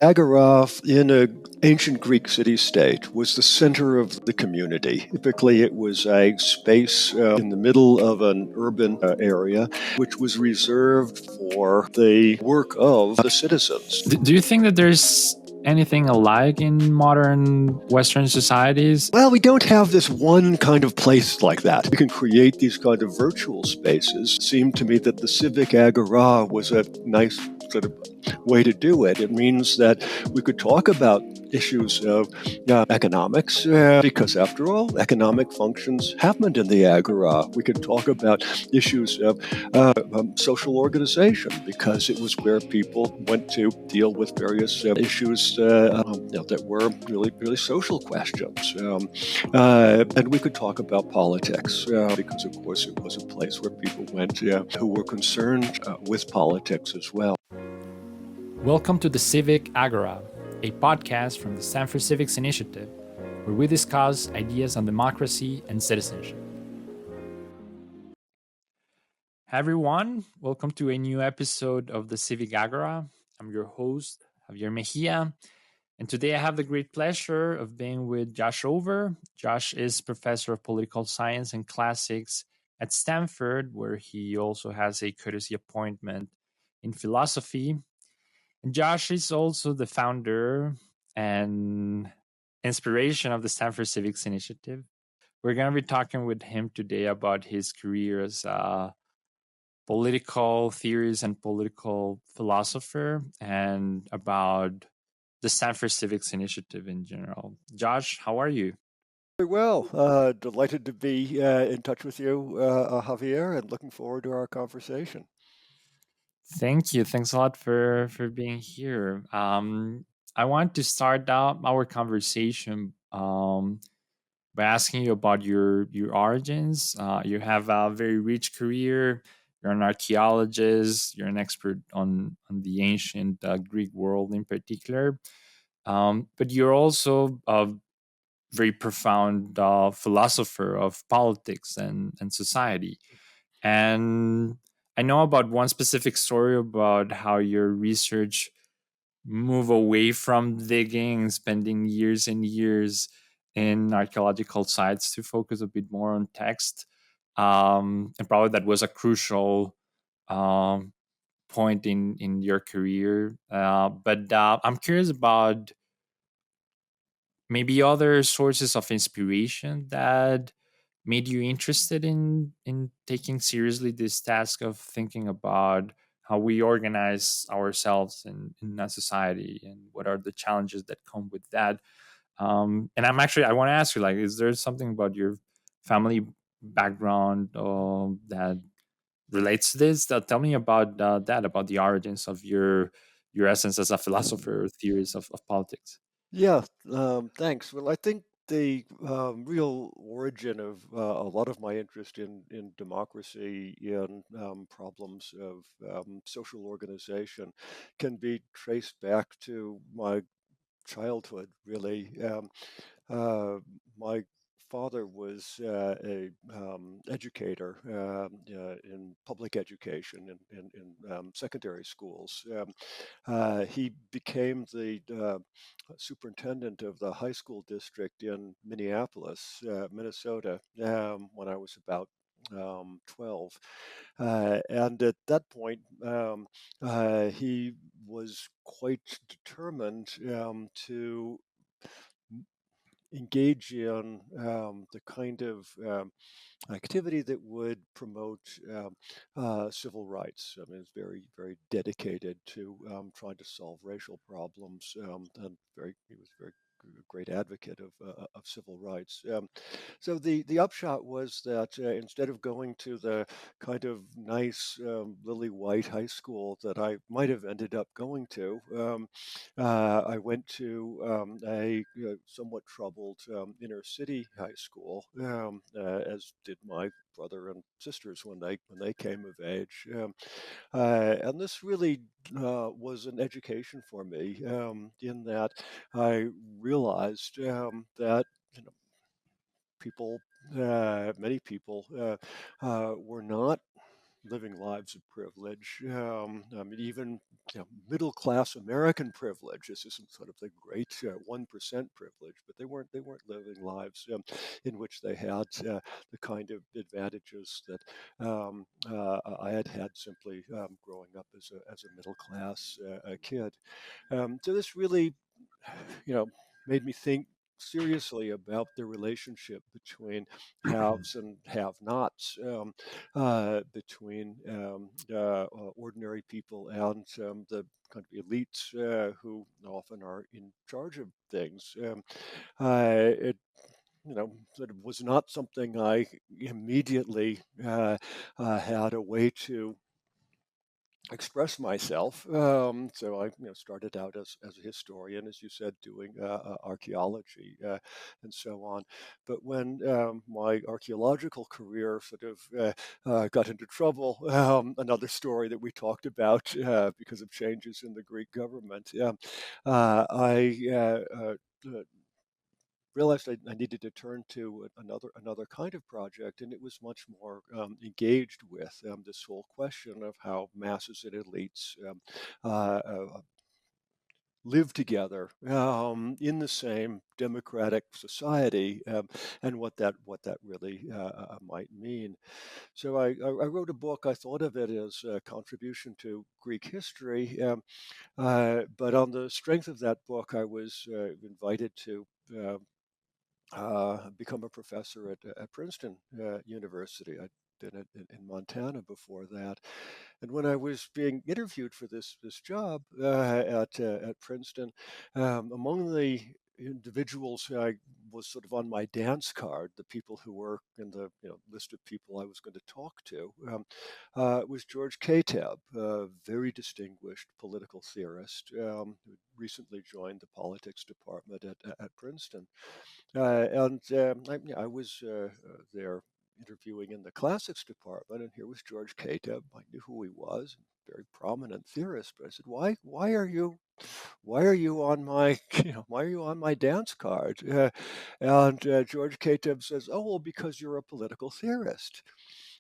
Agora in an ancient Greek city-state was the center of the community. Typically, it was a space in the middle of an urban area which was reserved for the work of the citizens. Do you think that there's anything alike in modern Western societies? Well, we don't have this one kind of place like that. We can create these kind of virtual spaces. It seemed to me that the Civic Agora was a nice sort of way to do it. It means that we could talk about issues of economics, because after all, economic functions happened in the Agora. We could talk about issues of social organization, because it was where people went to deal with various issues that were really social questions. And we could talk about politics, because of course it was a place where people went who were concerned with politics as well. Welcome to the Civic Agora, a podcast from the Stanford Civics Initiative, where we discuss ideas on democracy and citizenship. Hi everyone, welcome to a new episode of the Civic Agora. I'm your host, Javier Mejia, and today I have the great pleasure of being with Josh Ober. Josh is professor of political science and classics at Stanford, where he also has a courtesy appointment in philosophy. And Josh is also the founder and inspiration of the Stanford Civics Initiative. We're going to be talking with him today about his career as a political theorist and political philosopher, and about the Stanford Civics Initiative in general. Josh, how are you? Very well. Delighted to be in touch with you, Javier, and looking forward to our conversation. Thank you. Thanks a lot for being here. I want to start out our conversation by asking you about your origins. You have a very rich career. You're an archaeologist. You're an expert on the ancient Greek world in particular. But you're also a very profound philosopher of politics and society. And I know about one specific story about how your research move away from digging and spending years and years in archaeological sites to focus a bit more on text. And probably that was a crucial um, point in your career. But I'm curious about maybe other sources of inspiration that made you interested in taking seriously this task of thinking about how we organize ourselves in a society and what are the challenges that come with that. And I want to ask you, like, is there something about your family background that relates to this? Tell me about that, about the origins of your essence as a philosopher or theorist of politics. Yeah, thanks. Well, I think the real origin of a lot of my interest in democracy and problems of social organization can be traced back to my childhood, really. My father was a educator in public education in secondary schools. He became the superintendent of the high school district in Minneapolis, Minnesota, when I was about 12. And at that point, he was quite determined to engage in the kind of activity that would promote civil rights. I mean, it's very dedicated to trying to solve racial problems, and he was very great advocate of civil rights. So the upshot was that instead of going to the kind of nice lily white high school that I might have ended up going to, I went to a somewhat troubled inner city high school, as did my brother and sisters when they came of age. And this really was an education for me, in that I realized that people, many people, were not living lives of privilege. I mean, even middle-class American privilege. This isn't sort of the great 1% privilege, but they weren't living lives in which they had the kind of advantages that I had had simply growing up as a middle-class kid. So this really, made me think seriously about the relationship between haves and have-nots, between ordinary people and the kind of elites who often are in charge of things. It sort of was not something I immediately had a way to express myself. So I started out as a historian, as you said, doing archaeology and so on. But when my archaeological career sort of got into trouble, another story that we talked about because of changes in the Greek government, I realized I needed to turn to another kind of project, and it was much more engaged with this whole question of how masses and elites live together in the same democratic society, and what that really might mean. So I wrote a book. I thought of it as a contribution to Greek history, but on the strength of that book, I was invited to. Become a professor at Princeton University. I'd been in Montana before that, and when I was being interviewed for this job at Princeton, among the individuals who I was sort of on my dance card, the people who were in the list of people I was going to talk to, was George Kateb, a very distinguished political theorist who recently joined the politics department at Princeton. I was there interviewing in the classics department, and here was George Kateb. I knew who he was, very prominent theorist. But I said, why are you on my, why are you on my dance card? And George Kateb says, oh, well, because you're a political theorist.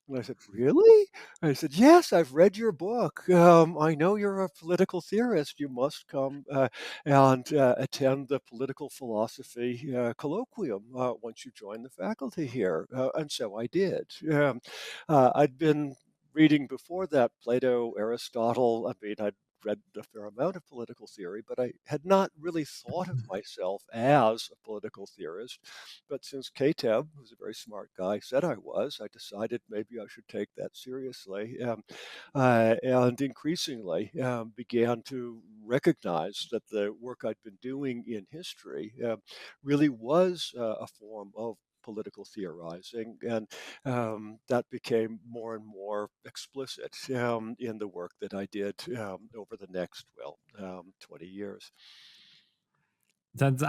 And I said, really? And I said, yes, I've read your book. I know you're a political theorist. You must come and attend the political philosophy colloquium once you join the faculty here. And so I did. I'd been reading before that Plato, Aristotle. I mean, I'd read a fair amount of political theory, but I had not really thought of myself as a political theorist. But since Kateb, who's a very smart guy, said I was, I decided maybe I should take that seriously, and increasingly began to recognize that the work I'd been doing in history really was a form of political theorizing, and that became more and more explicit in the work that I did over the next, 20 years. That's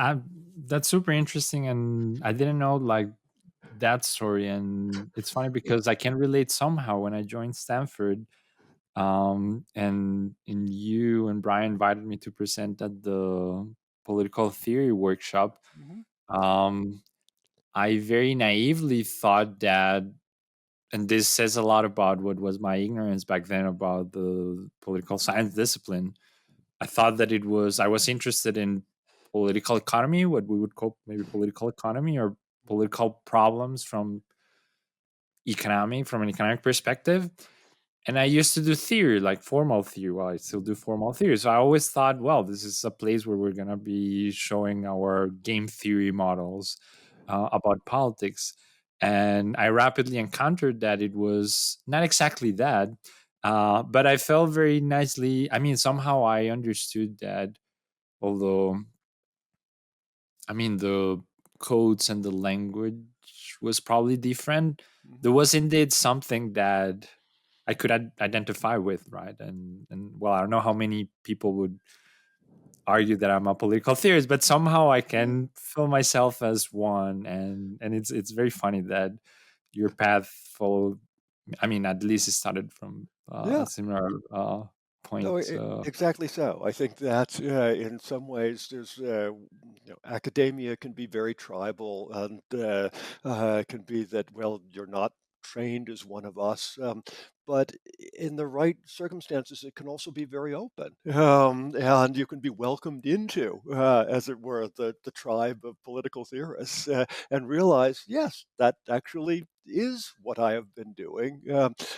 that's super interesting, and I didn't know like that story. And it's funny because I can relate somehow when I joined Stanford. And you and Brian invited me to present at the political theory workshop. Mhm. Um, I very naively thought that, and this says a lot about what was my ignorance back then about the political science discipline. I thought that I was interested in political economy, what we would call maybe political economy or political problems from an economic perspective. And I used to do theory, like formal theory. Well, I still do formal theory. So I always thought, well, this is a place where we're going to be showing our game theory models about politics. And I rapidly encountered that it was not exactly that. But I felt very nicely. I mean, somehow I understood that, although, I mean, the codes and the language was probably different, there Mhm. was indeed something that I could identify with, right? And well, I don't know how many people would argue that I'm a political theorist, but somehow I Yeah. can feel myself as one, and it's very funny that your path followed. I mean, at least it started from a Yeah. similar No, point. exactly so. I think that in some ways, academia can be very tribal, and can be that, well, you're not trained as one of us. but in the right circumstances, it can also be very open, and you can be welcomed into, as it were, the tribe of political theorists, and realize, yes, that actually is what I have been doing,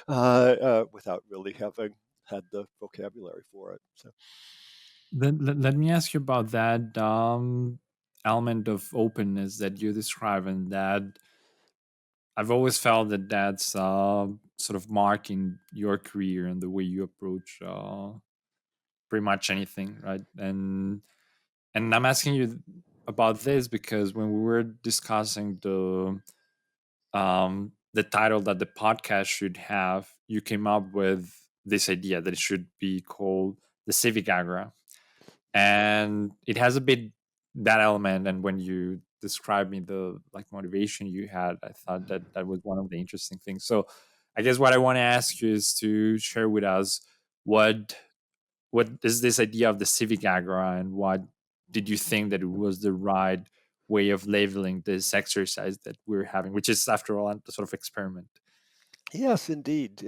without really having had the vocabulary for it. So. Let me ask you about that element of openness that you describe, and that I've always felt that that's sort of marking your career and the way you approach pretty much anything, right? And I'm asking you about this because when we were discussing the title that the podcast should have, you came up with this idea that it should be called the Civic Agora, and it has a bit that element. And when you described me the like motivation you had, I thought that that was one of the interesting things. So I guess what I want to ask you is to share with us what what is this idea of the Civic Agora, and what did you think that it was the right way of labeling this exercise that we're having, which is after all a sort of experiment. Yes, indeed.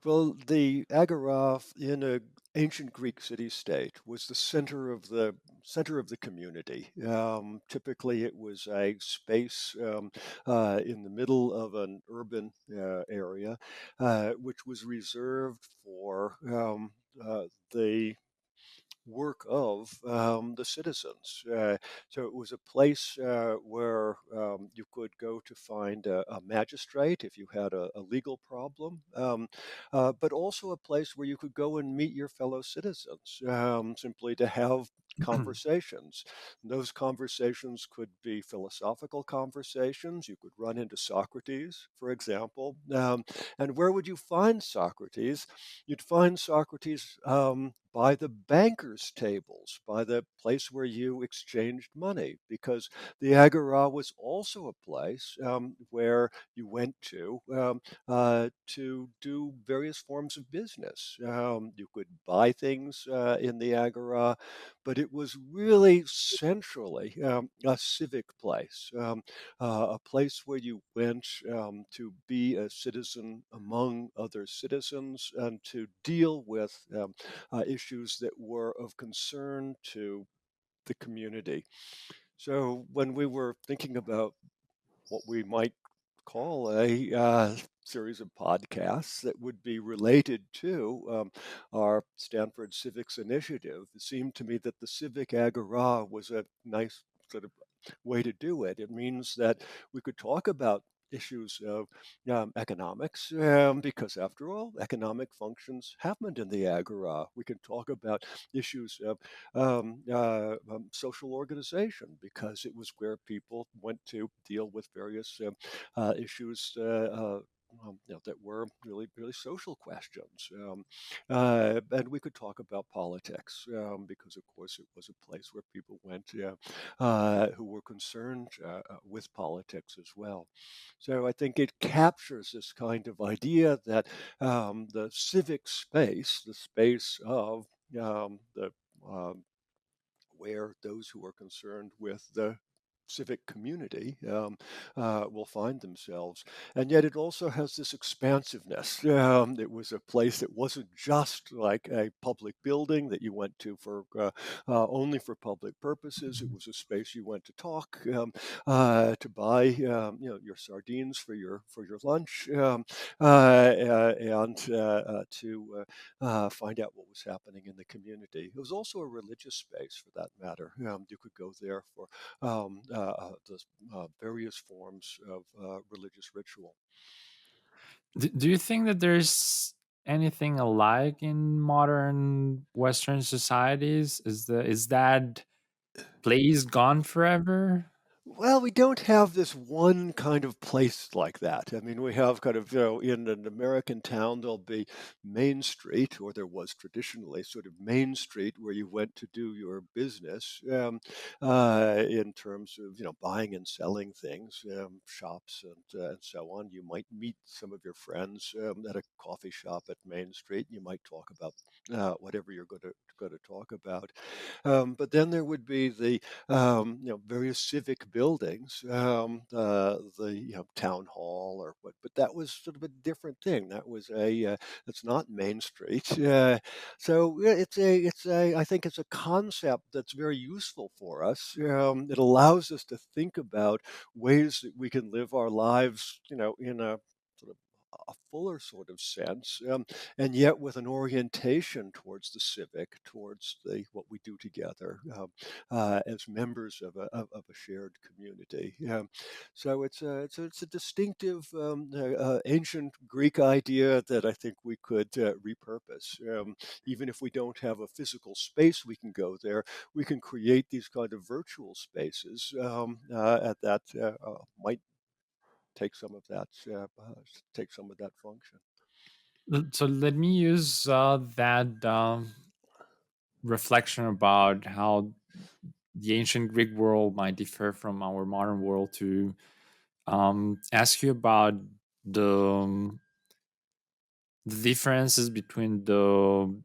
Well, the agora in a ancient Greek city-state was the center of the community. Typically, it was a space in the middle of an urban area, which was reserved for the work of the citizens. So it was a place where you could go to find a magistrate if you had a legal problem, but also a place where you could go and meet your fellow citizens, simply to have conversations. Those conversations could be philosophical conversations. You could run into Socrates, for example. And where would you find Socrates? You'd find Socrates by the bankers' tables, by the place where you exchanged money, because the Agora was also a place where you went to do various forms of business. You could buy things in the Agora, but it was really centrally a civic place, a place where you went to be a citizen among other citizens and to deal with issues that were of concern to the community. So when we were thinking about what we might call a series of podcasts that would be related to our Stanford Civics Initiative, it seemed to me that the Civic Agora was a nice sort of way to do it. It means that we could talk about issues of economics, because after all, economic functions happened in the agora. We can talk about issues of social organization, because it was where people went to deal with various issues. That were really, really social questions. And we could talk about politics, because, of course, it was a place where people went who were concerned with politics as well. So I think it captures this kind of idea that the civic space, the space of the where those who are concerned with the civic community will find themselves. And yet it also has this expansiveness. It was a place that wasn't just like a public building that you went to for only for public purposes. It was a space you went to talk, to buy your sardines for your lunch, and to find out what was happening in the community. It was also a religious space, for that matter. You could go there for the various forms of religious ritual. Do you think that there's anything alike in modern Western societies? Is that place gone forever? Well, we don't have this one kind of place like that. I mean, we have kind of, in an American town, there'll be Main Street, or there was traditionally sort of Main Street where you went to do your business, in terms of, buying and selling things, shops and so on. You might meet some of your friends at a coffee shop at Main Street. You might talk about whatever you're going to talk about. But then there would be the various civic buildings buildings, the town hall or what, but that was sort of a different thing. That was that's not Main Street. So yeah, I think it's a concept that's very useful for us. It allows us to think about ways that we can live our lives, in a sort of a fuller sort of sense, and yet with an orientation towards the civic, towards the what we do together as members of a shared community. So it's a distinctive ancient Greek idea that I think we could repurpose. Even if we don't have a physical space we can go there, we can create these kind of virtual spaces that might take some of that function. So let me use that reflection about how the ancient Greek world might differ from our modern world to ask you about the the differences between the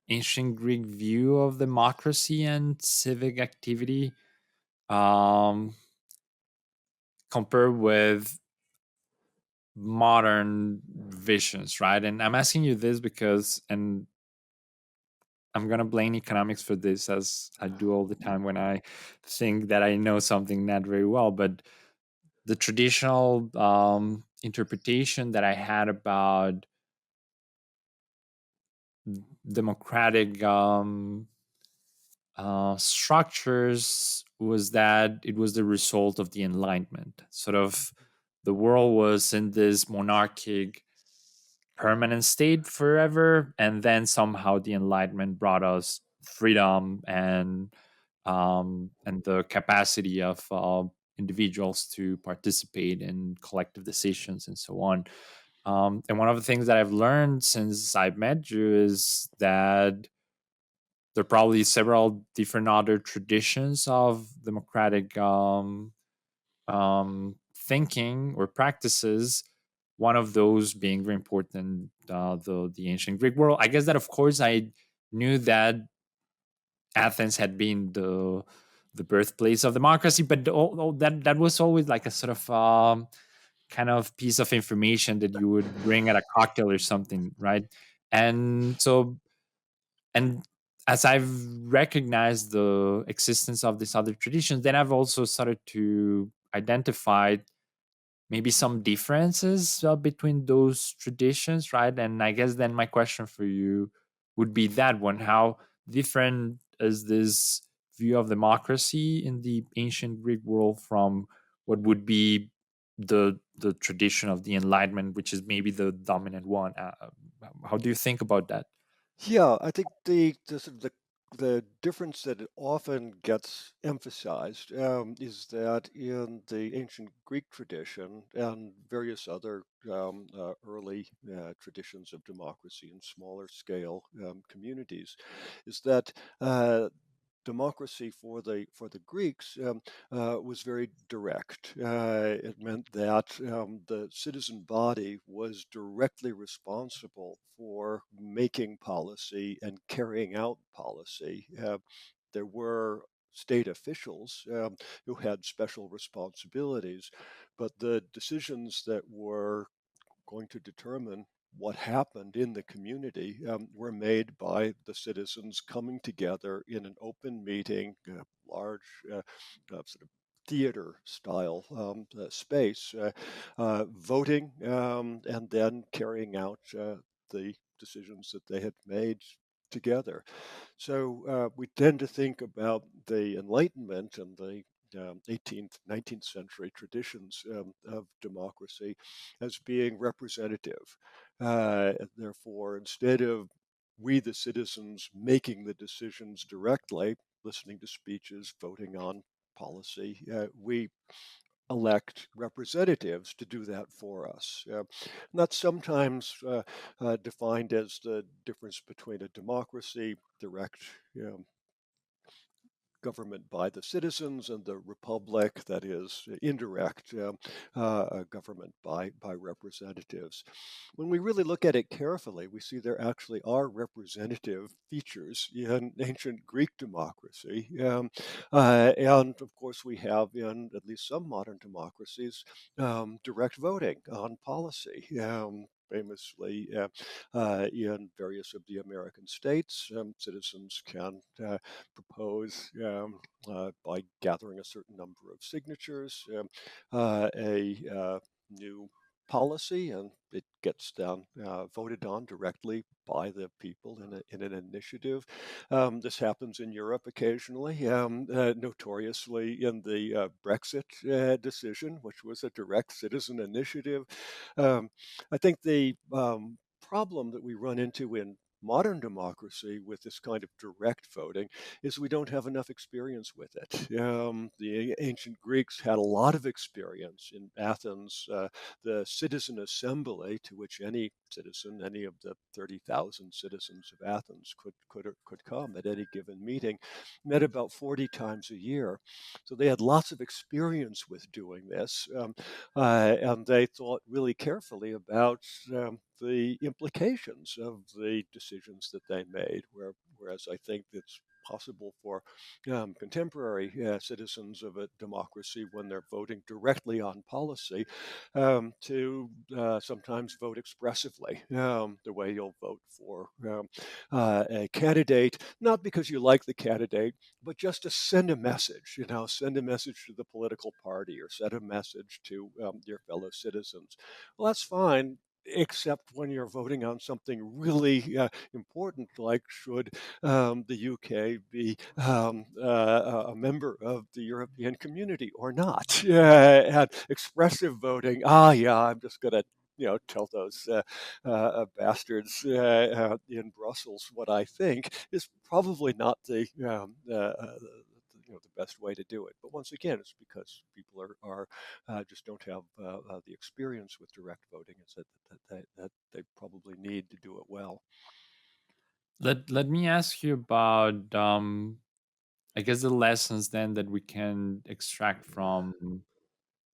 ancient Greek view of democracy and civic activity um, compared with modern visions, right? And I'm asking you this because, and I'm gonna blame economics for this, as I do all the time when I think that I know something not very well. But the traditional interpretation that I had about democratic structures was that it was the result of the Enlightenment. Sort of, the world was in this monarchic permanent state forever, and then somehow the Enlightenment brought us freedom and the capacity of individuals to participate in collective decisions and so on. And one of the things that I've learned since I've met you is that there are probably several different other traditions of democratic thinking or practices. One of those being very important, the ancient Greek world. I guess that, of course, I knew that Athens had been the birthplace of democracy, but that was always like a sort of kind of piece of information that you would bring at a cocktail or something, right? And so, and as I've recognized the existence of these other traditions, then I've also started to identify maybe some differences between those traditions, right? And I guess then my question for you would be that one: how different is this view of democracy in the ancient Greek world from what would be the tradition of the Enlightenment, which is maybe the dominant one? How do you think about that? Yeah, I think the sort of the difference that it often gets emphasized is that in the ancient Greek tradition and various other early traditions of democracy in smaller scale communities, is that democracy for the Greeks was very direct. It meant that the citizen body was directly responsible for making policy and carrying out policy. There were state officials who had special responsibilities, but the decisions that were going to determine what happened in the community were made by the citizens coming together in an open meeting, large sort of theater style space, voting and then carrying out the decisions that they had made together. So we tend to think about the Enlightenment and the 18th, 19th century traditions of democracy as being representative. Therefore, instead of we, the citizens, making the decisions directly, listening to speeches, voting on policy, we elect representatives to do that for us. And that's sometimes defined as the difference between a democracy, direct government by the citizens, and the republic, that is indirect government by representatives. When we really look at it carefully, we see there actually are representative features in ancient Greek democracy. And of course, we have in at least some modern democracies direct voting on policy. Famously, in various of the American states, citizens can propose, by gathering a certain number of signatures, a new policy, and it gets down voted on directly by the people in an initiative. This happens in Europe occasionally, notoriously in the Brexit decision, which was a direct citizen initiative. Um, I think the problem that we run into in modern democracy with this kind of direct voting is we don't have enough experience with it. The ancient Greeks had a lot of experience in Athens. The citizen assembly, to which any citizen, any of the 30,000 citizens of Athens could come at any given meeting, met about 40 times a year. So they had lots of experience with doing this, and they thought really carefully about the implications of the decisions that they made. Whereas I think it's possible for contemporary citizens of a democracy, when they're voting directly on policy, to sometimes vote expressively, the way you'll vote for a candidate, not because you like the candidate, but just to send a message, send a message to the political party or send a message to your fellow citizens. Well, that's fine, except when you're voting on something really important, like should the UK be a member of the European community or not. And expressive voting, yeah, I'm just going to tell those bastards in Brussels what I think, is probably not the best way to do it. But once again, it's because people are just don't have the experience with direct voting. It's that they probably need to do it well. Let me ask you about I guess the lessons then that we can extract from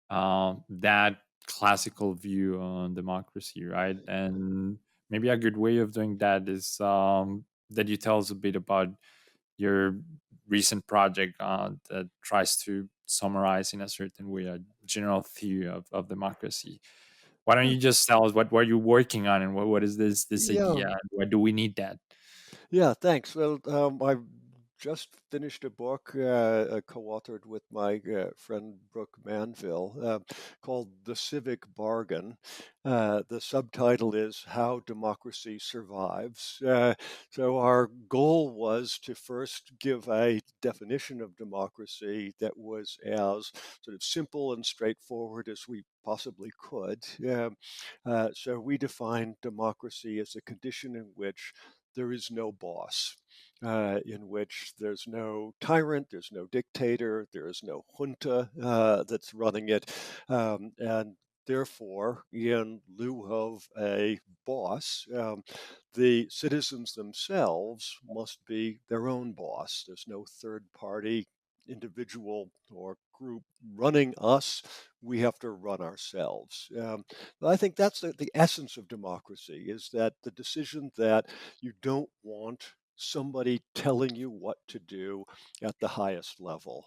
that classical view on democracy, right? And maybe a good way of doing that is that you tell us a bit about your recent project that tries to summarize in a certain way a general theory of democracy. Why don't Yeah, you just tell us what you're working on, and what is this yeah, idea, and why do we need that? yeah. Thanks. Well, I've just finished a book co-authored with my friend Brooke Manville called "The Civic Bargain." The subtitle is "How Democracy Survives." So our goal was to first give a definition of democracy that was as sort of simple and straightforward as we possibly could. So we defined democracy as a condition in which there is no boss, in which there's no tyrant, there's no dictator, there is no junta that's running it. And therefore, in lieu of a boss, the citizens themselves must be their own boss. There's no third party, individual, or group running us. We have to run ourselves. I think that's the essence of democracy, is that the decision that you don't want somebody telling you what to do at the highest level.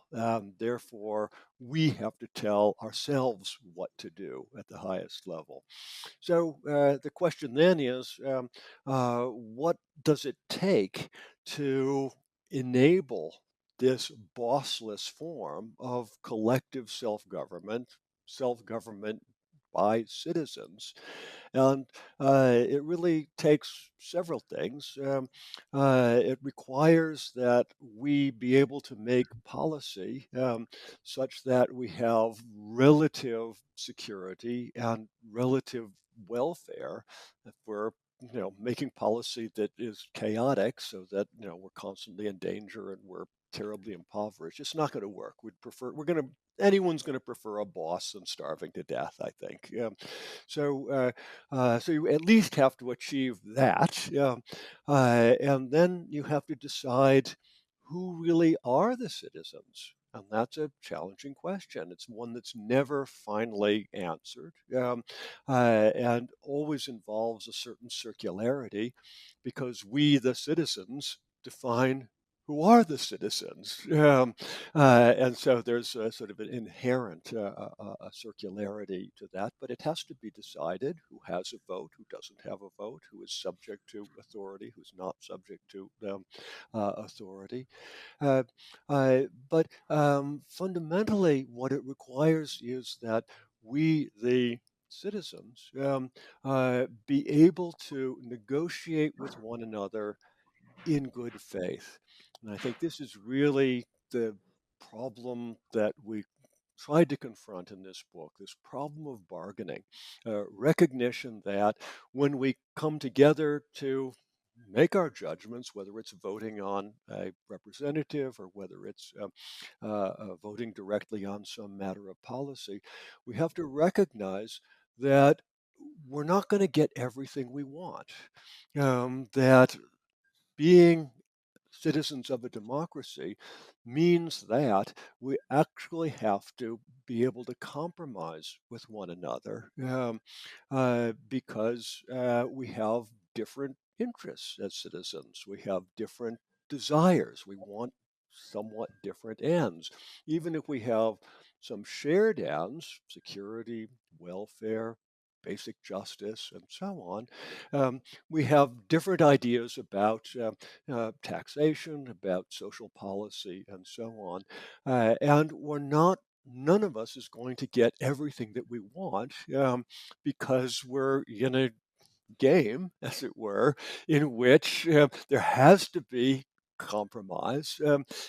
Therefore, we have to tell ourselves what to do at the highest level. So the question then is, what does it take to enable this bossless form of collective self government by citizens? And it really takes several things. It requires that we be able to make policy such that we have relative security and relative welfare. If we're making policy that is chaotic, so that we're constantly in danger and we're terribly impoverished, it's not going to work. Anyone's going to prefer a boss than starving to death, I think. So you at least have to achieve that, and then you have to decide who really are the citizens? And that's a challenging question. It's one that's never finally answered, and always involves a certain circularity, because we, the citizens, define who are the citizens. And so there's a sort of an inherent a circularity to that, but it has to be decided who has a vote, who doesn't have a vote, who is subject to authority, who's not subject to authority. Uh, but fundamentally, what it requires is that we, the citizens, be able to negotiate with one another in good faith. And I think this is really the problem that we tried to confront in this book, this problem of bargaining, recognition that when we come together to make our judgments, whether it's voting on a representative or whether it's voting directly on some matter of policy, we have to recognize that we're not going to get everything we want. That being citizens of a democracy means that we actually have to be able to compromise with one another, because we have different interests as citizens. We have different desires. We want somewhat different ends. Even if we have some shared ends, security, welfare, basic justice, and so on, we have different ideas about taxation, about social policy, and so on. And none of us is going to get everything that we want, because we're in a game, as it were, in which there has to be compromise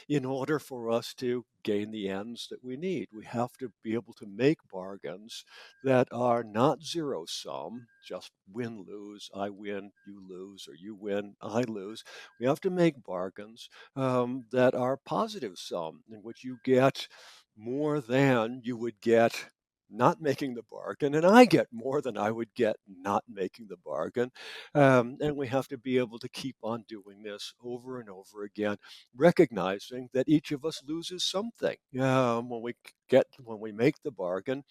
in order for us to gain the ends that we need. We have to be able to make bargains that are not zero sum, just win lose, I win, you lose, or you win, I lose. We have to make bargains that are positive sum, in which you get more than you would get not making the bargain, and I get more than I would get not making the bargain. And we have to be able to keep on doing this over and over again, recognizing that each of us loses something when we make the bargain.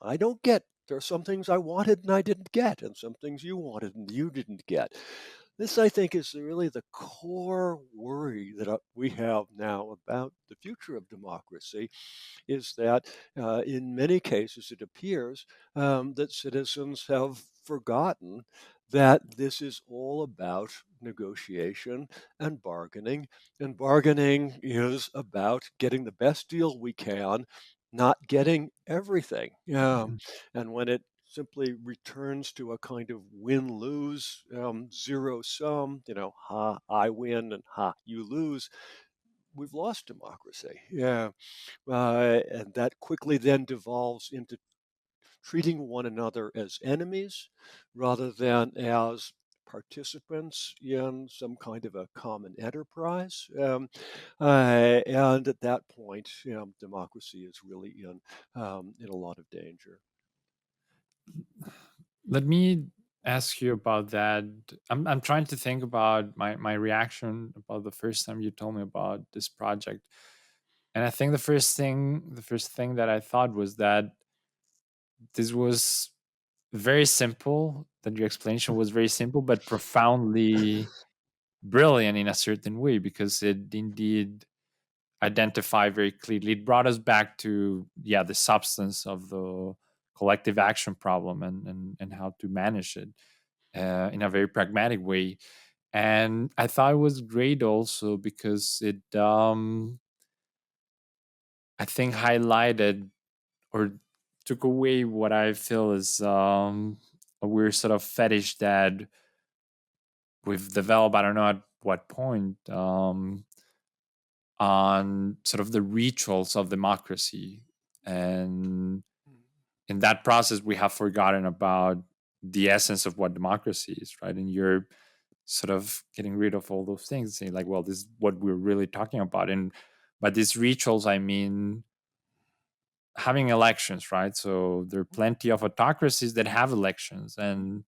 I don't get. There are some things I wanted and I didn't get, and some things you wanted and you didn't get. This, I think, is really the core worry that we have now about the future of democracy, is that in many cases it appears that citizens have forgotten that this is all about negotiation and bargaining is about getting the best deal we can, not getting everything. And when it simply returns to a kind of win-lose, zero sum, ha, I win and ha, you lose, we've lost democracy. And that quickly then devolves into treating one another as enemies rather than as participants in some kind of a common enterprise. And at that point, democracy is really in a lot of danger. Let me ask you about that. I'm trying to think about my reaction about the first time you told me about this project. And I think the first thing that I thought was that this was very simple, that your explanation was very simple but profoundly brilliant in a certain way, because it indeed identified very clearly. It brought us back to, yeah, the substance of the collective action problem, and how to manage it in a very pragmatic way. And I thought it was great also because it, I think, highlighted or took away what I feel is a weird sort of fetish that we've developed. I don't know at what point, on sort of the rituals of democracy. And in that process, we have forgotten about the essence of what democracy is, right? And you're sort of getting rid of all those things, saying like, well, this is what we're really talking about. And by these rituals, I mean having elections, right? So there are plenty of autocracies that have elections, and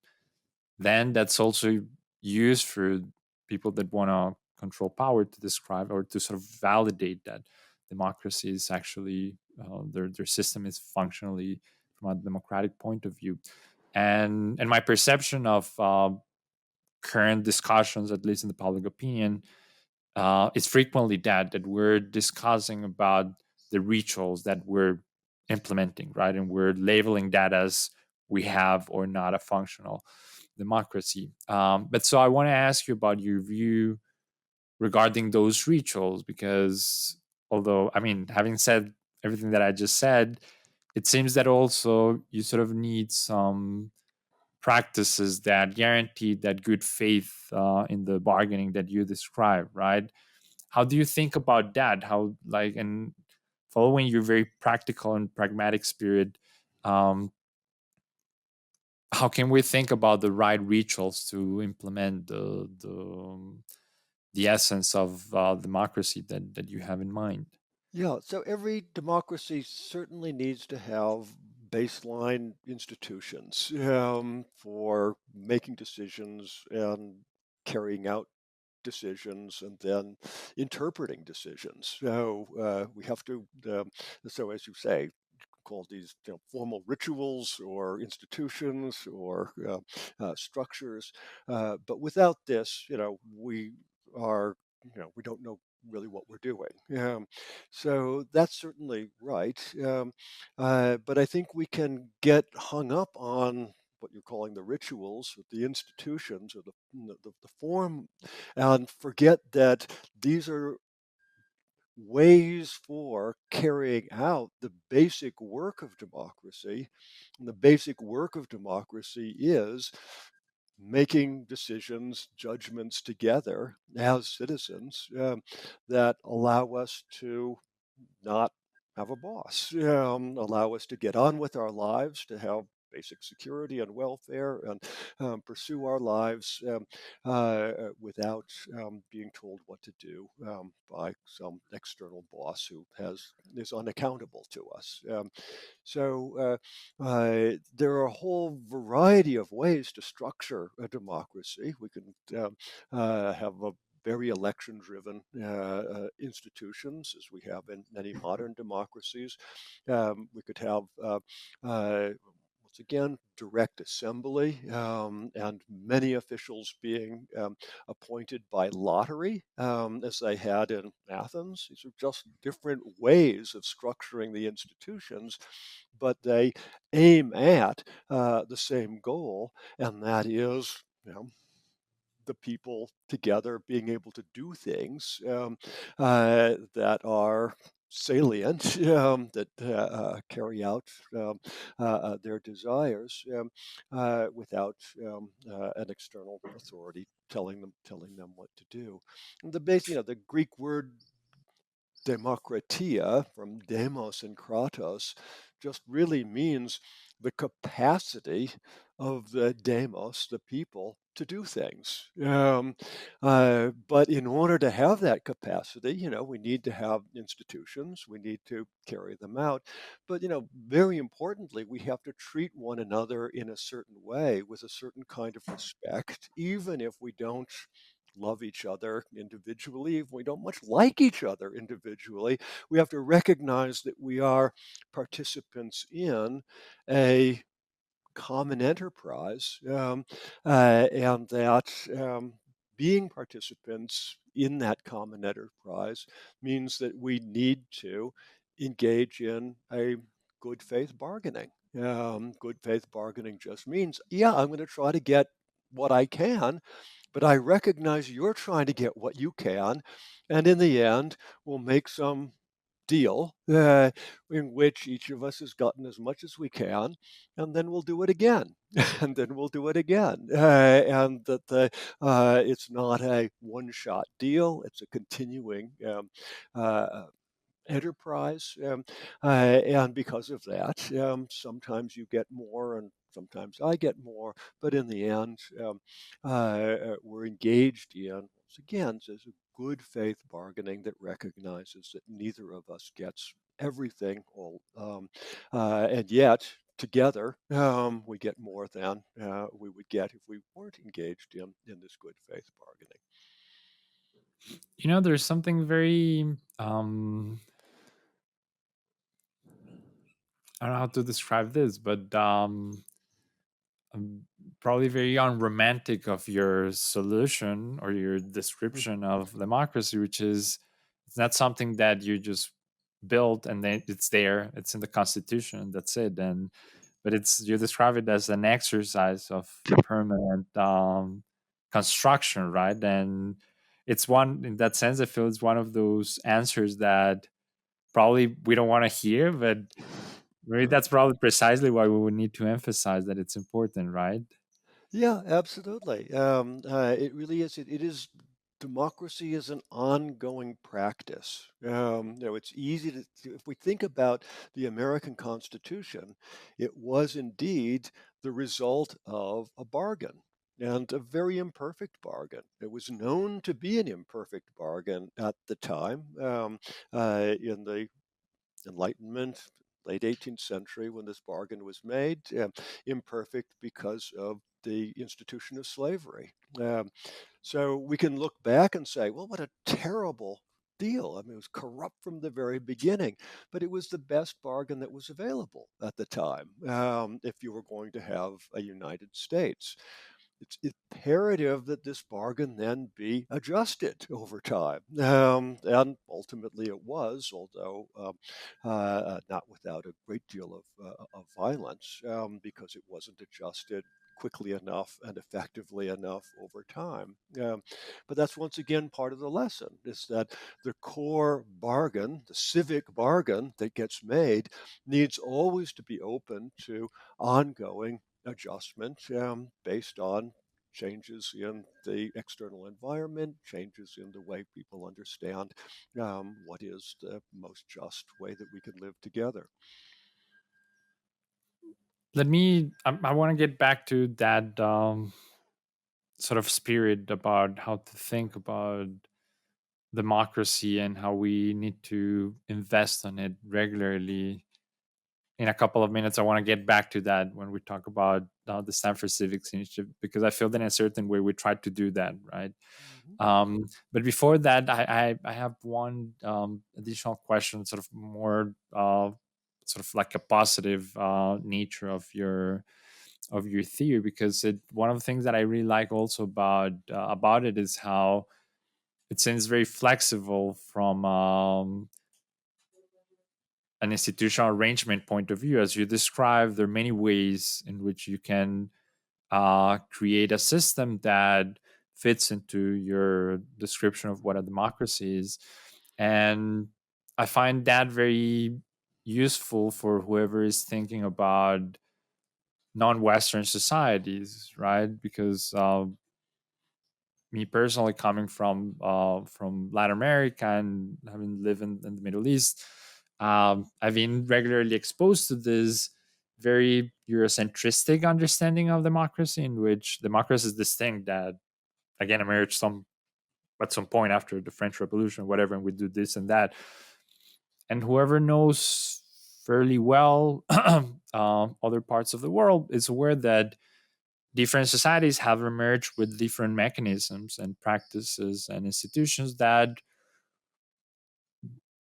then that's also used for people that want to control power to describe or to sort of validate that democracy is actually their system is functionally from a democratic point of view. And my perception of current discussions, at least in the public opinion, is frequently that we're discussing about the rituals that we're implementing, right? And we're labeling that as we have or not a functional democracy. But so I want to ask you about your view regarding those rituals, because although, I mean, having said everything that I just said, it seems that also you sort of need some practices that guarantee that good faith in the bargaining that you describe, right? How do you think about that? How, like, and following your very practical and pragmatic spirit, um, how can we think about the right rituals to implement the essence of democracy that you have in mind? Yeah, so every democracy certainly needs to have baseline institutions for making decisions and carrying out decisions and then interpreting decisions. So we have to, so as you say, call these formal rituals or institutions or structures. But without this, we are, we don't know really what we're doing. So that's certainly right. But I think we can get hung up on what you're calling the rituals, or the institutions, or the form, and forget that these are ways for carrying out the basic work of democracy. And the basic work of democracy is making decisions, judgments together as citizens that allow us to not have a boss, allow us to get on with our lives, to have basic security and welfare, and pursue our lives without being told what to do by some external boss who is unaccountable to us. There are a whole variety of ways to structure a democracy. We can have a very election-driven institutions, as we have in many modern democracies. We could have, once again, direct assembly and many officials being appointed by lottery, as they had in Athens. These are just different ways of structuring the institutions, but they aim at the same goal, and that is, the people together being able to do things that are salient, that carry out their desires without an external authority telling them what to do. And the Greek word demokratia, from demos and kratos, just really means the capacity of the demos, the people, to do things. But in order to have that capacity, we need to have institutions, we need to carry them out. But, very importantly, we have to treat one another in a certain way with a certain kind of respect, even if we don't love each other individually, if we don't much like each other individually. We have to recognize that we are participants in a common enterprise, and that being participants in that common enterprise means that we need to engage in a good faith bargaining. Good faith bargaining just means, yeah, I'm going to try to get what I can, but I recognize you're trying to get what you can, and in the end, we'll make some deal in which each of us has gotten as much as we can, and then we'll do it again, and then we'll do it again, and that it's not a one-shot deal; it's a continuing uh, enterprise. And because of that, sometimes you get more and sometimes I get more. But in the end, we're engaged in, once again, there's a good faith bargaining that recognizes that neither of us gets everything, and yet together we get more than we would get if we weren't engaged in this good faith bargaining. There's something very I don't know how to describe this, but probably very unromantic of your solution or your description of democracy, which is it's not something that you just built and then it's there, it's in the constitution, that's it. And but it's you describe it as an exercise of permanent construction, right? And it's one in that sense. I feel it's one of those answers that probably we don't want to hear, but maybe that's probably precisely why we would need to emphasize that it's important, right? Yeah, absolutely. It really is. It is. Democracy is an ongoing practice. It's easy if we think about the American Constitution, it was indeed the result of a bargain and a very imperfect bargain. It was known to be an imperfect bargain at the time. In the Enlightenment, late 18th century, when this bargain was made, imperfect because of the institution of slavery. So we can look back and say, well, what a terrible deal. I mean, it was corrupt from the very beginning, but it was the best bargain that was available at the time if you were going to have a United States. It's imperative that this bargain then be adjusted over time. And ultimately it was, although not without a great deal of violence, because it wasn't adjusted quickly enough and effectively enough over time. But that's once again part of the lesson is that the core bargain, the civic bargain that gets made, needs always to be open to ongoing adjustment based on changes in the external environment, changes in the way people understand what is the most just way that we can live together. I want to get back to that sort of spirit about how to think about democracy and how we need to invest on it regularly. In a couple of minutes, I want to get back to that when we talk about the Stanford Civics Initiative, because I feel that in a certain way we try to do that, right? Mhm. But before that, I have one additional question, sort of more sort of like a positive nature of your theory, because one of the things that I really like also about it is how it seems very flexible from an institutional arrangement point of view. As you described, there are many ways in which you can create a system that fits into your description of what a democracy is. And I find that very useful for whoever is thinking about non-Western societies, right? Because me personally, coming from Latin America and having lived in the Middle East, I've been regularly exposed to this very Eurocentristic understanding of democracy, in which democracy is this thing that again emerged at some point after the French Revolution, whatever, and we do this and that. And whoever knows fairly well other parts of the world is aware that different societies have emerged with different mechanisms and practices and institutions that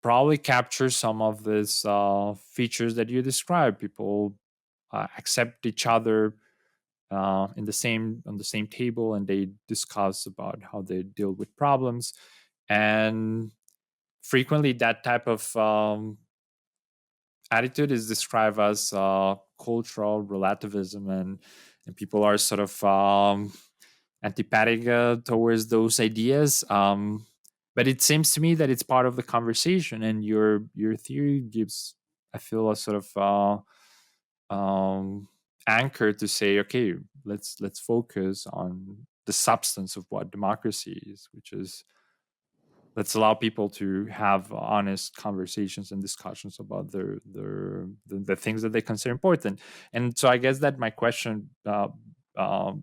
probably capture some of these features that you describe. People accept each other in the same on the same table, and they discuss about how they deal with problems. And frequently, that type of attitude is described as cultural relativism, and people are sort of antipathic towards those ideas. But it seems to me that it's part of the conversation, and your theory gives, I feel, a sort of anchor to say, okay, let's focus on the substance of what democracy is, which is let's allow people to have honest conversations and discussions about the things that they consider important. And so I guess that my question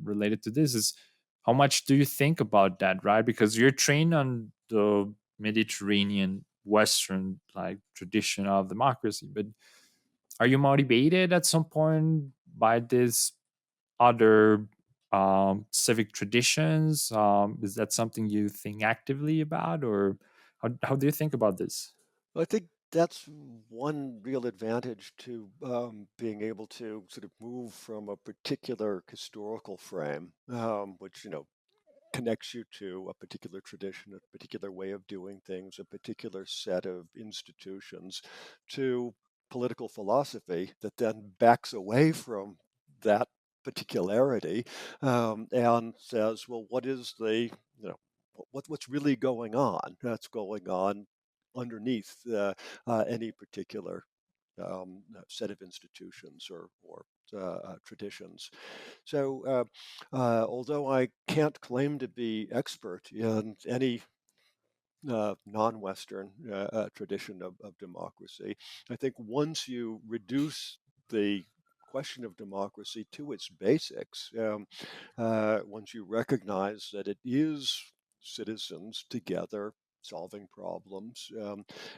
related to this is, how much do you think about that, right? Because you're trained on the Mediterranean Western like tradition of democracy, but are you motivated at some point by this other civic traditions? Is that something you think actively about, or how do you think about this? I think that's one real advantage to being able to sort of move from a particular historical frame, which connects you to a particular tradition, a particular way of doing things, a particular set of institutions, to political philosophy that then backs away from that particularity and says, well, what is what's really going on? That's going on underneath any particular set of institutions or traditions. So, although I can't claim to be expert in any non-Western tradition of democracy, I think once you reduce the question of democracy to its basics, once you recognize that it is citizens together solving problems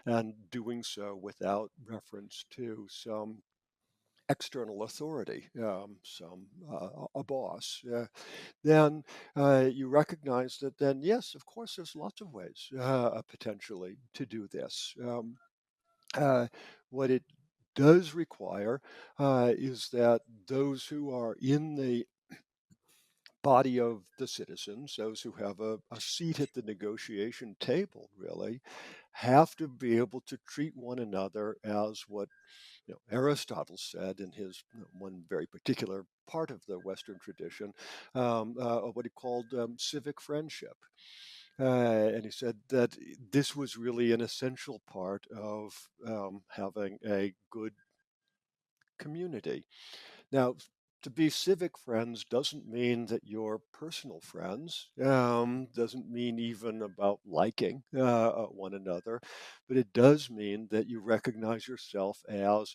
and doing so without reference to some external authority, a boss, then you recognize that then, yes, of course, there's lots of ways potentially to do this. Uh, what it does require is that those who are in the body of the citizens, those who have a seat at the negotiation table, really, have to be able to treat one another as what Aristotle said in his one very particular part of the Western tradition, what he called civic friendship. And he said that this was really an essential part of having a good community. Now, to be civic friends doesn't mean that you're personal friends, doesn't mean even about liking one another, but it does mean that you recognize yourself as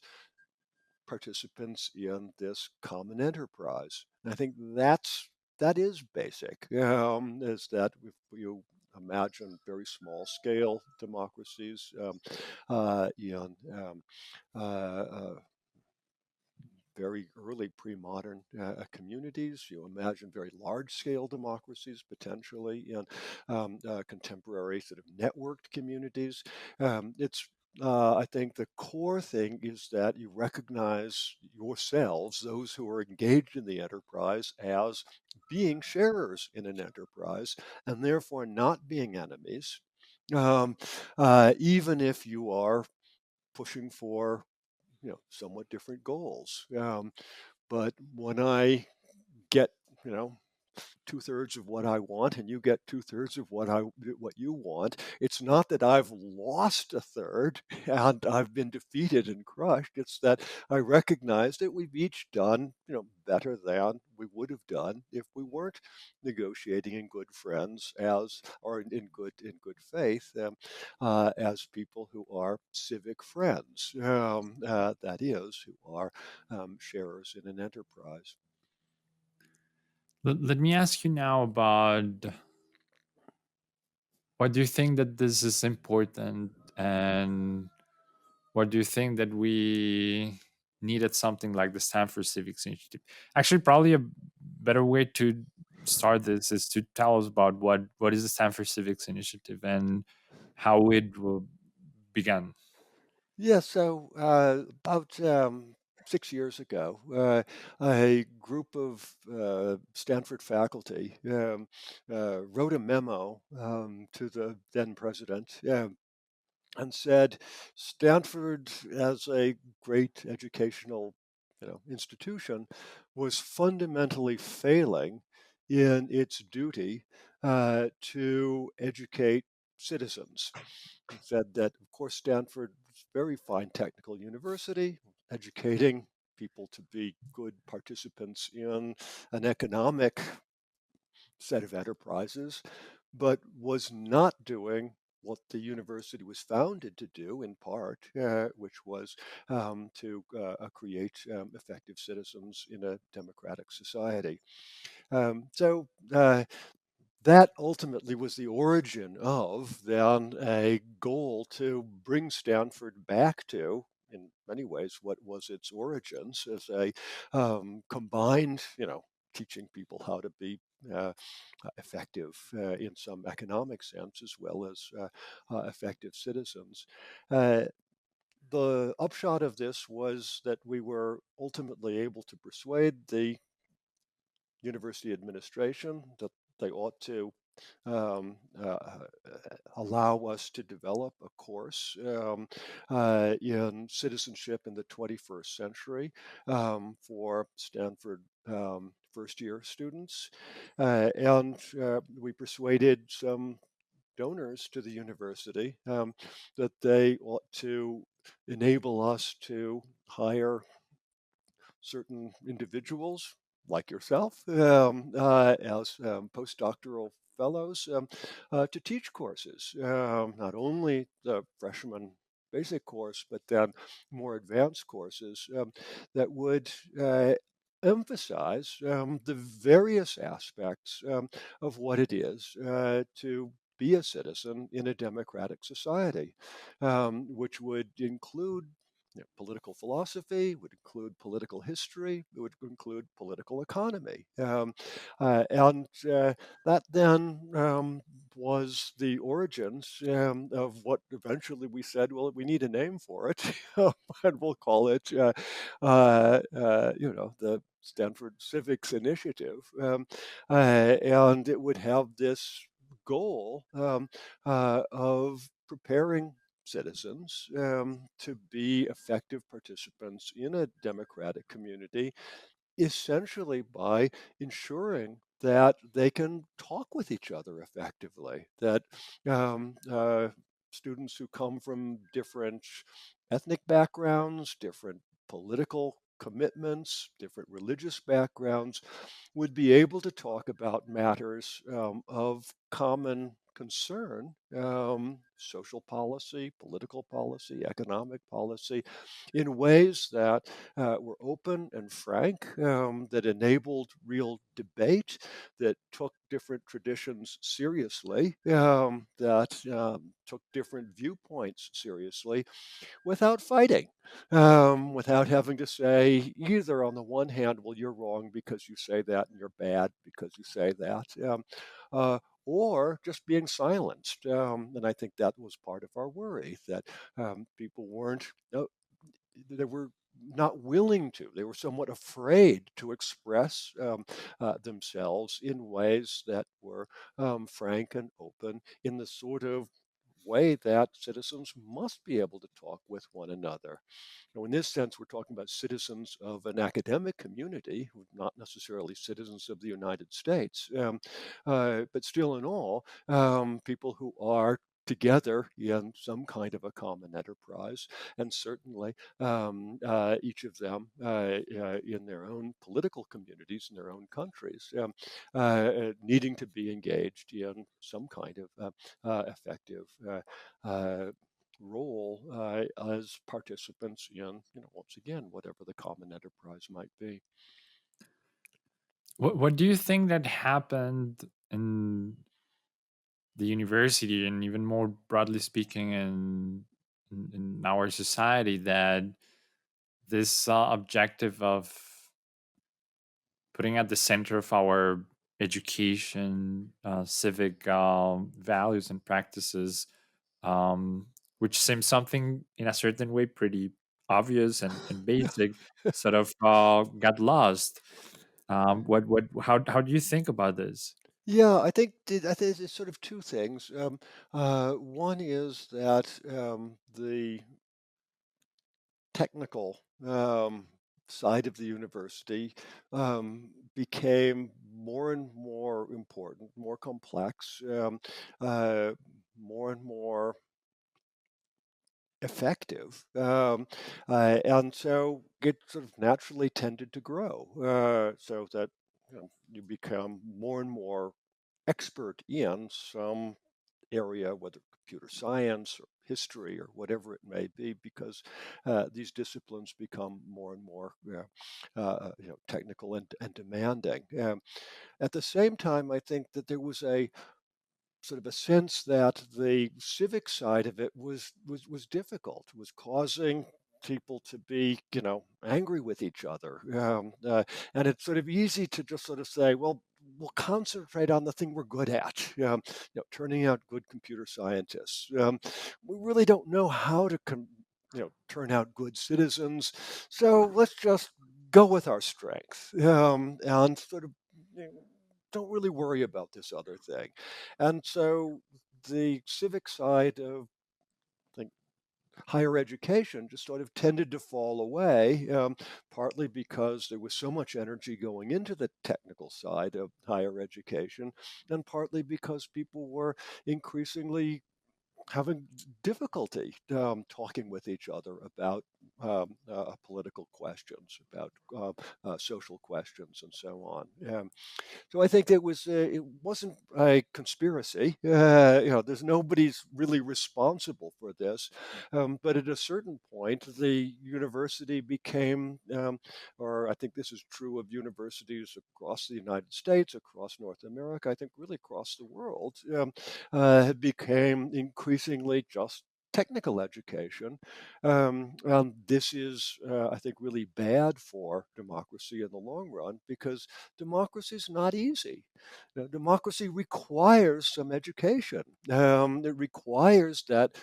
participants in this common enterprise. And I think that is basic. Is that if you imagine very small scale democracies in uh, uh, very early pre-modern communities. You imagine very large-scale democracies potentially in contemporary sort of networked communities. I think the core thing is that you recognize yourselves, those who are engaged in the enterprise, as being sharers in an enterprise and therefore not being enemies, um, even if you are pushing for somewhat different goals. But when I get you know two-thirds of what I want and you get two-thirds of what you want, it's not that I've lost a third and I've been defeated and crushed. It's that I recognize that we've each done better than we would have done if we weren't negotiating in good friends as or in good faith as people who are civic friends. That is, who are sharers in an enterprise. Let me ask you now about why do you think that this is important, and what do you think that we needed something like the Stanford Civics Initiative? Actually, probably a better way to start this is to tell us about what is the Stanford Civics Initiative and how it began. Yeah, so about 6 years ago, a group of Stanford faculty wrote a memo to the then president and said, Stanford, as a great educational institution, was fundamentally failing in its duty to educate citizens. He said that, of course, Stanford is a very fine technical university, educating people to be good participants in an economic set of enterprises, but was not doing what the university was founded to do, in part, which was to create effective citizens in a democratic society. So that ultimately was the origin of then a goal to bring Stanford back to, in many ways, what was its origins as a combined, teaching people how to be effective in some economic sense as well as effective citizens. Uh, the upshot of this was that we were ultimately able to persuade the university administration that they ought to um, uh, allow us to develop a course in citizenship in the 21st century for Stanford first year students. And we persuaded some donors to the university that they ought to enable us to hire certain individuals like yourself as postdoctoral fellows to teach courses, not only the freshman basic course, but then more advanced courses that would emphasize the various aspects of what it is to be a citizen in a democratic society, which would include political philosophy, would include political history, it would include political economy. And that then was the origins of what eventually we said, well, we need a name for it, and we'll call it, the Stanford Civics Initiative. And it would have this goal of preparing citizens to be effective participants in a democratic community, essentially by ensuring that they can talk with each other effectively, that students who come from different ethnic backgrounds, different political commitments, different religious backgrounds, would be able to talk about matters of common concern, social policy, political policy, economic policy, in ways that were open and frank, that enabled real debate, that took different traditions seriously, that took different viewpoints seriously, without fighting, without having to say either on the one hand, well, you're wrong because you say that, and you're bad because you say that, or just being silenced. And I think that was part of our worry, that people weren't, they were not willing to, they were somewhat afraid to express themselves in ways that were frank and open, in the sort of way that citizens must be able to talk with one another. Now, in this sense, we're talking about citizens of an academic community, not necessarily citizens of the United States, but still in all, people who are together in some kind of a common enterprise, and certainly each of them in their own political communities, in their own countries, needing to be engaged in some kind of effective uh, role as participants in, once again, whatever the common enterprise might be. What do you think that happened in the university, and even more broadly speaking in our society, that this objective of putting at the center of our education civic values and practices, um, which seems something in a certain way pretty obvious and basic, sort of got lost? How do you think about this? Yeah, I think it's sort of two things. One is that the technical side of the university became more and more important, more complex, uh, more and more effective. And so it sort of naturally tended to grow, so that you become more and more expert in some area, whether computer science or history or whatever it may be, because these disciplines become more and more technical and demanding. At the same time, I think that there was a sort of a sense that the civic side of it was difficult, was causing people to be, angry with each other. And it's sort of easy to just sort of say, well, we'll concentrate on the thing we're good at, turning out good computer scientists. We really don't know how to turn out good citizens. So let's just go with our strength, and sort of don't really worry about this other thing. And so the civic side of think higher education just sort of tended to fall away, partly because there was so much energy going into the technical side of higher education, and partly because people were increasingly having difficulty talking with each other about political questions, about social questions, and so on. So I think it wasn't a conspiracy. There's nobody's really responsible for this, but at a certain point, the university became, or I think this is true of universities across the United States, across North America, I think really across the world, became increasingly just technical education. And this is, I think, really bad for democracy in the long run because democracy is not easy. Democracy requires some education. It requires that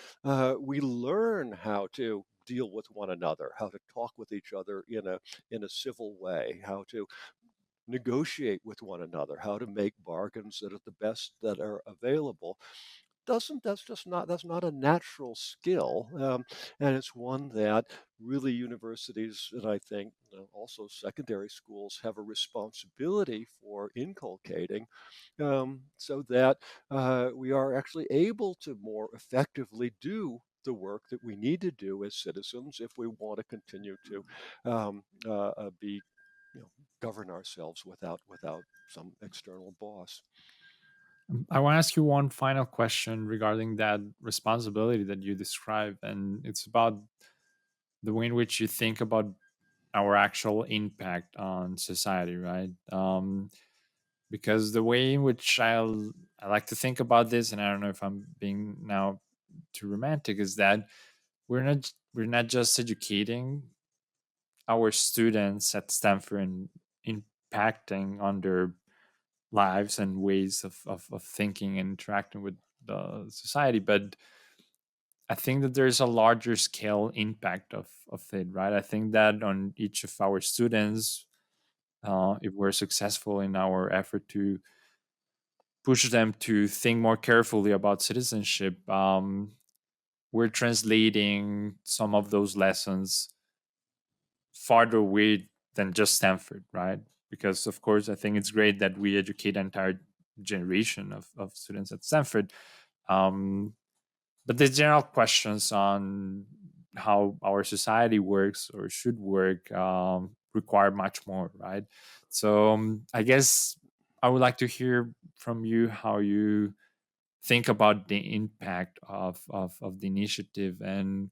we learn how to deal with one another, how to talk with each other in a civil way, how to negotiate with one another, how to make bargains that are the best that are available. Doesn't That's not a natural skill, and it's one that really universities and I think also secondary schools have a responsibility for inculcating, so that we are actually able to more effectively do the work that we need to do as citizens if we want to continue to be govern ourselves without some external boss. I want to ask you one final question regarding that responsibility that you describe, and it's about the way in which you think about our actual impact on society, right? Because the way in which I like to think about this, and I don't know if I'm being now too romantic, is that we're not just educating our students at Stanford and impacting on their lives and ways of thinking and interacting with the society, but I think that there's a larger scale impact of it, right? I think that on each of our students, if we're successful in our effort to push them to think more carefully about citizenship, we're translating some of those lessons farther away than just Stanford, right? Because of course, I think it's great that we educate an entire generation of students at Stanford. Um, but the general questions on how our society works or should work require much more, right? So I guess I would like to hear from you how you think about the impact of the initiative and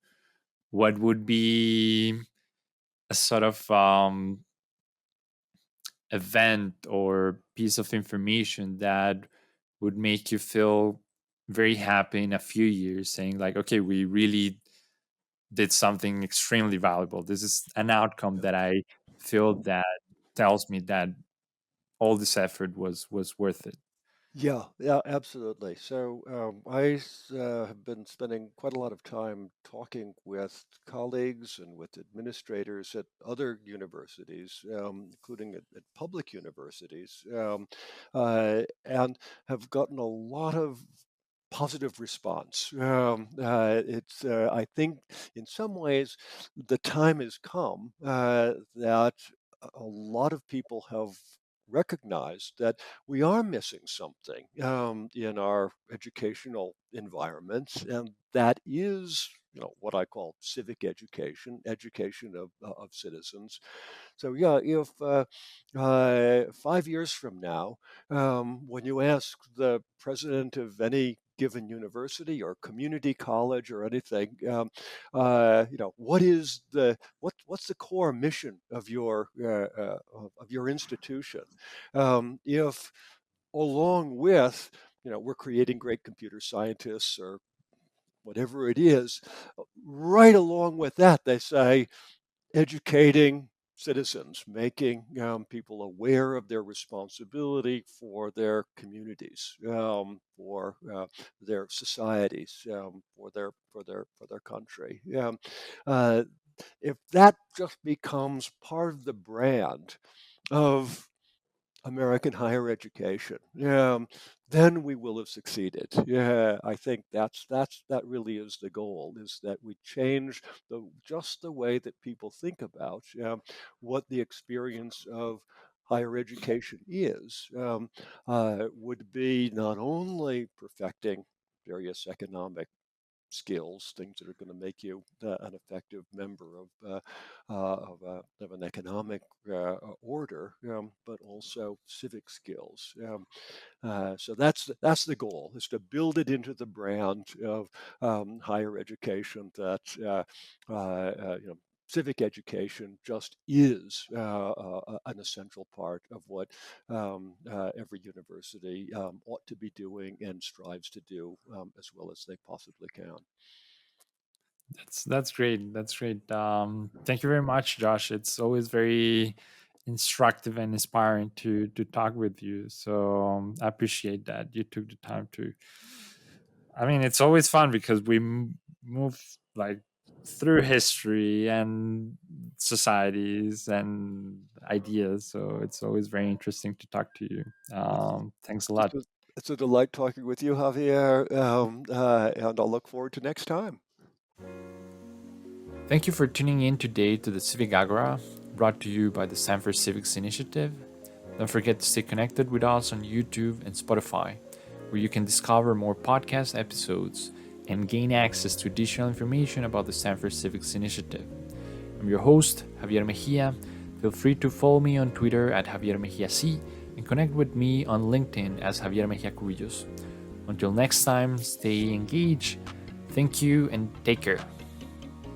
what would be a sort of event or piece of information that would make you feel very happy in a few years saying like, okay, we really did something extremely valuable. This is an outcome that I feel that tells me that all this effort was worth it. Yeah, yeah, absolutely. So have been spending quite a lot of time talking with colleagues and with administrators at other universities, including at public universities, and have gotten a lot of positive response. I think, in some ways, the time has come that a lot of people have recognized that we are missing something in our educational environments, and that is, what I call civic education, education of citizens. So yeah, if 5 years from now, when you ask the president of any given university or community college or anything, what's the core mission of your institution? If along with we're creating great computer scientists or whatever it is. Right along with that, they say educating citizens, making people aware of their responsibility for their communities, for their societies, for their country. Uh, if that just becomes part of the brand of American higher education, then we will have succeeded. Yeah, I think that really is the goal: is that we change just the way that people think about what the experience of higher education is. Would be not only perfecting various economic skills, things that are going to make you an effective member of an economic order, but also civic skills. So that's the goal: is to build it into the brand of higher education that civic education just is an essential part of what every university ought to be doing and strives to do as well as they possibly can. That's great. That's great. Thank you very much, Josh. It's always very instructive and inspiring to talk with you. So I appreciate that you took the time to. I mean, it's always fun because we move like through history and societies and ideas. So it's always very interesting to talk to you. It's, Thanks a it's, lot. a, it's a delight talking with you, Javier, and I'll look forward to next time. Thank you for tuning in today to the Civic Agora, brought to you by the Stanford Civics Initiative. Don't forget to stay connected with us on YouTube and Spotify, where you can discover more podcast episodes and gain access to additional information about the Stanford Civics Initiative. I'm your host, Javier Mejia. Feel free to follow me on Twitter at Javier Mejia C and connect with me on LinkedIn as Javier Mejia Cubillos. Until next time, stay engaged. Thank you and take care.